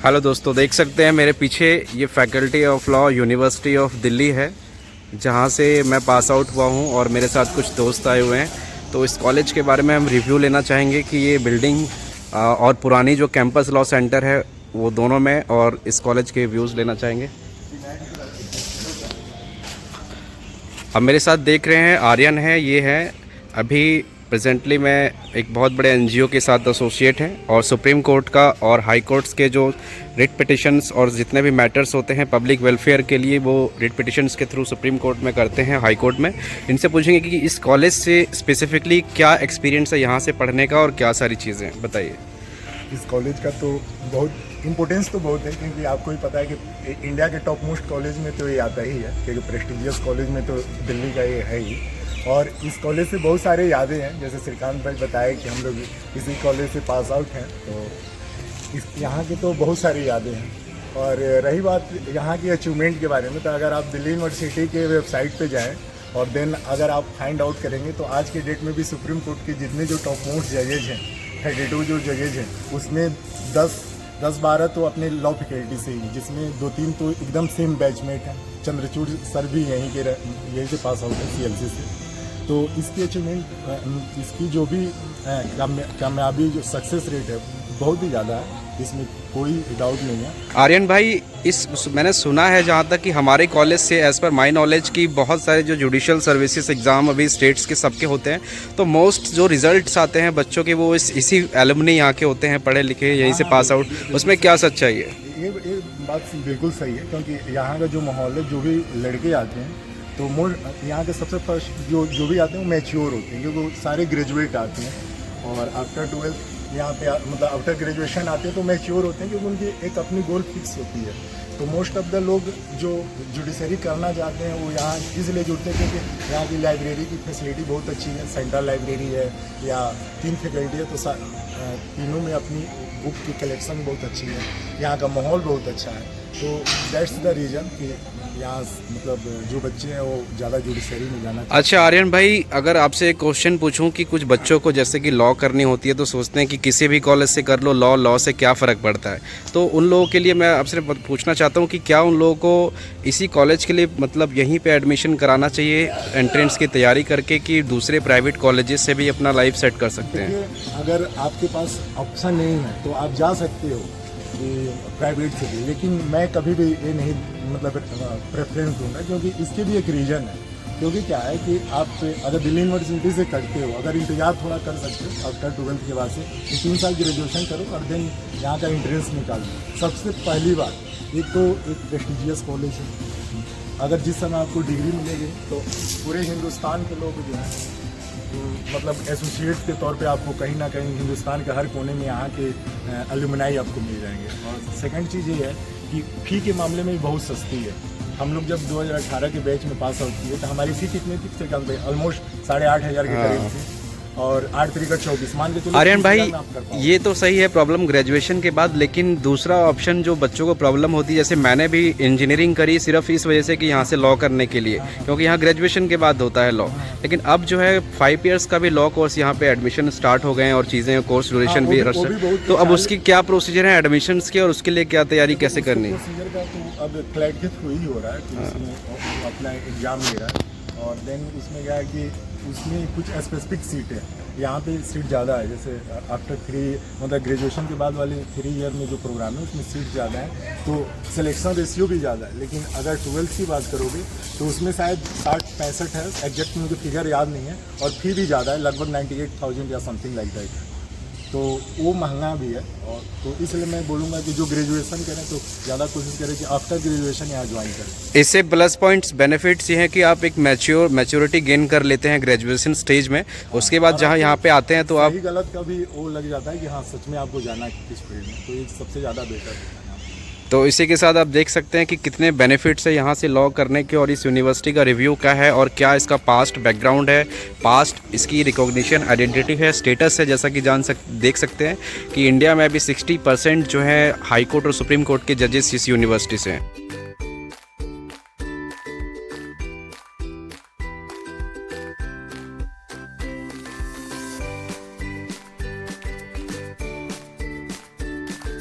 Hello दोस्तों, देख सकते हैं मेरे पीछे ये faculty of law university of Delhi है, जहाँ से मैं पास आउट हुआ हूँ और मेरे साथ कुछ दोस्त आए हुए हैं। तो इस कॉलेज के बारे में हम रिव्यू लेना चाहेंगे कि ये बिल्डिंग और पुरानी जो कैंपस लॉ सेंटर है वो दोनों में, और इस कॉलेज के व्यूज़ लेना चाहेंगे। अब मेरे साथ देख रहे हैं आर्यन है, ये है अभी प्रेजेंटली मैं एक बहुत बड़े एनजीओ के साथ एसोसिएट हैं और सुप्रीम कोर्ट का और हाई कोर्ट्स के जो रिट पिटिशंस और जितने भी मैटर्स होते हैं पब्लिक वेलफेयर के लिए, वो रिट पिटिशंस के थ्रू सुप्रीम कोर्ट में करते हैं, हाई कोर्ट में। इनसे पूछेंगे कि इस कॉलेज से स्पेसिफिकली क्या एक्सपीरियंस है यहाँ से पढ़ने का और क्या सारी चीज़ें, बताइए। इस कॉलेज का तो बहुत इम्पोर्टेंस तो बहुत है, क्योंकि आपको ही पता है कि इंडिया के टॉप मोस्ट कॉलेज में तो ये आता ही है, क्योंकि प्रेस्टिजियस कॉलेज में तो दिल्ली का ये है ही। और इस कॉलेज से बहुत सारे यादें हैं, जैसे श्रीकांत भाई बताए कि हम लोग इसी कॉलेज से पास आउट हैं, तो इस यहाँ की तो बहुत सारी यादें हैं। और रही बात यहाँ की अचीवमेंट के बारे में, तो अगर आप दिल्ली यूनिवर्सिटी के वेबसाइट पे जाएं और देन अगर आप फाइंड आउट करेंगे तो आज के डेट में भी सुप्रीम कोर्ट के जितने जो टॉप मोस्ट जजेज हैं, 32 जो जजेज हैं, उसमें 10-12 तो अपने लॉ फैकल्टी से ही, जिसमें 2-3 तो एकदम सेम बैचमेट हैं। चंद्रचूड़ सर भी यहीं से पास आउट है, CLC से। तो इसकी अचीवमेंट, इसकी जो भी कामयाबी, जो सक्सेस रेट है, बहुत ही ज़्यादा है, इसमें कोई डाउट नहीं है। आर्यन भाई, मैंने सुना है जहाँ तक कि हमारे कॉलेज से एज़ पर माई नॉलेज की बहुत सारे जो जुडिशियल सर्विसेज एग्ज़ाम अभी स्टेट्स के सबके होते हैं, तो मोस्ट जो रिजल्ट्स आते हैं बच्चों के वो इसी एलुमनी यहाँ के होते हैं, पढ़े लिखे यहीं से पास आउट। उसमें क्या सच्चाई है? ये बात बिल्कुल सही है, क्योंकि यहाँ का जो माहौल है, जो भी लड़के आते हैं तो यहाँ के सबसे फर्स्ट जो भी आते हैं वो मैच्योर होते हैं, क्योंकि सारे ग्रेजुएट आते हैं और आफ्टर 12th यहाँ पे मतलब आफ्टर ग्रेजुएशन आते हैं तो मैच्योर होते हैं, क्योंकि उनकी एक अपनी गोल फिक्स होती है। तो मोस्ट ऑफ द लोग जो जुडिशरी करना चाहते हैं वो यहाँ इसलिए जुड़ते हैं क्योंकि यहाँ की लाइब्रेरी की फैसिलिटी बहुत अच्छी है, सेंट्रल लाइब्रेरी है या 3 फैकल्टी है, तो तीनों में अपनी बुक की कलेक्शन बहुत अच्छी है, यहाँ का माहौल बहुत अच्छा है। तो दैट्स द रीज़न कि यहाँ मतलब जो बच्चे हैं वो ज़्यादा जुडिशरी में जाना। अच्छा आर्यन भाई, अगर आपसे एक क्वेश्चन पूछूं कि कुछ बच्चों को जैसे कि लॉ करनी होती है तो सोचते हैं कि किसी भी कॉलेज से कर लो लॉ से क्या फ़र्क पड़ता है, तो उन लोगों के लिए मैं आपसे पूछना चाहता हूं कि क्या उन लोगों को इसी कॉलेज के लिए मतलब यहीं पे एडमिशन कराना चाहिए एंट्रेंस की तैयारी करके, कि दूसरे प्राइवेट कॉलेजेस से भी अपना लाइफ सेट कर सकते हैं? अगर आपके पास ऑप्शन नहीं है तो आप जा सकते हो प्राइवेट से भी, लेकिन मैं कभी भी ये नहीं मतलब प्रेफरेंस दूंगा, क्योंकि इसके भी एक रीज़न है। क्योंकि क्या है कि आप अगर दिल्ली यूनिवर्सिटी से करते हो, अगर इंतजार थोड़ा कर सकते हो आफ्टर 12th के बाद से 3 साल ग्रेजुएशन करो और देन यहाँ का एंट्रेंस निकालो। सबसे पहली बात, एक तो एक प्रेस्टिजियस कॉलेज है, अगर जिस समय आपको डिग्री मिलेगी तो पूरे हिंदुस्तान के लोग जो हैं मतलब एसोसिएट के तौर पे आपको कहीं ना कहीं हिंदुस्तान के हर कोने में यहाँ के एलुमनाई आपको मिल जाएंगे। और सेकंड चीज़ ये है कि फ़ी के मामले में भी बहुत सस्ती है। हम लोग जब 2018 के बैच में पास आउट किए तो हमारी फ़ी कितनी थी? श्रीकांत भाई, ऑलमोस्ट 8,500 के करीब थी, और 8 तरीका 24 मान के चलो। आर्यन भाई, ये तो सही है प्रॉब्लम ग्रेजुएशन के बाद, लेकिन दूसरा ऑप्शन जो बच्चों को प्रॉब्लम होती है, जैसे मैंने भी इंजीनियरिंग करी सिर्फ इस वजह से कि यहाँ से लॉ करने के लिए, क्योंकि यहाँ ग्रेजुएशन के बाद होता है लॉ, लेकिन अब जो है 5 ईयर्स का भी लॉ कोर्स यहाँ पे एडमिशन स्टार्ट हो गए हैं और चीज़ें कोर्स ड्यूरेशन भी तो अब उसकी क्या प्रोसीजर है एडमिशन के, और उसके लिए क्या तैयारी कैसे करनी है? प्रोसीजर का तो अब क्लैट के थ्रू ही हो रहा है कि उसमें अपना एग्ज़ाम ले रहा है, और देन उसमें क्या है कि उसमें कुछ स्पेसिफिक सीट है, यहाँ पे सीट ज़्यादा है। जैसे आफ्टर 3 मतलब ग्रेजुएशन के बाद वाले 3 ईयर में जो प्रोग्राम है उसमें सीट ज़्यादा है, तो सिलेक्शन रेशियो भी ज़्यादा है। लेकिन अगर 12th की बात करोगे तो उसमें शायद 60-65 है, एग्जैक्ट मुझे फिगर याद नहीं है, और फी भी ज़्यादा है, लगभग 98,000 या समथिंग लाइक दैट, तो वो महंगा भी है। और तो इसलिए मैं बोलूँगा कि जो ग्रेजुएशन करें तो ज़्यादा कोशिश करें कि आफ्टर ग्रेजुएशन यहाँ ज्वाइन करें। इससे प्लस पॉइंट्स बेनिफिट्स ये हैं कि आप एक मैच्योरिटी गेन कर लेते हैं ग्रेजुएशन स्टेज में, उसके बाद जहाँ यहाँ पे आते हैं तो आप गलत का भी वो लग जाता है कि हाँ सच में आपको जाना है किस फील्ड में, तो ये सबसे ज़्यादा बेटर है। तो इसी के साथ आप देख सकते हैं कि कितने बेनिफिट्स है यहाँ से लॉ करने के, और इस यूनिवर्सिटी का रिव्यू क्या है और क्या इसका पास्ट बैकग्राउंड है, पास्ट इसकी रिकॉग्निशन आइडेंटिटी है, स्टेटस है। जैसा कि देख सकते हैं कि इंडिया में अभी 60% जो है हाई कोर्ट और सुप्रीम कोर्ट के जजेस इस यूनिवर्सिटी से हैं।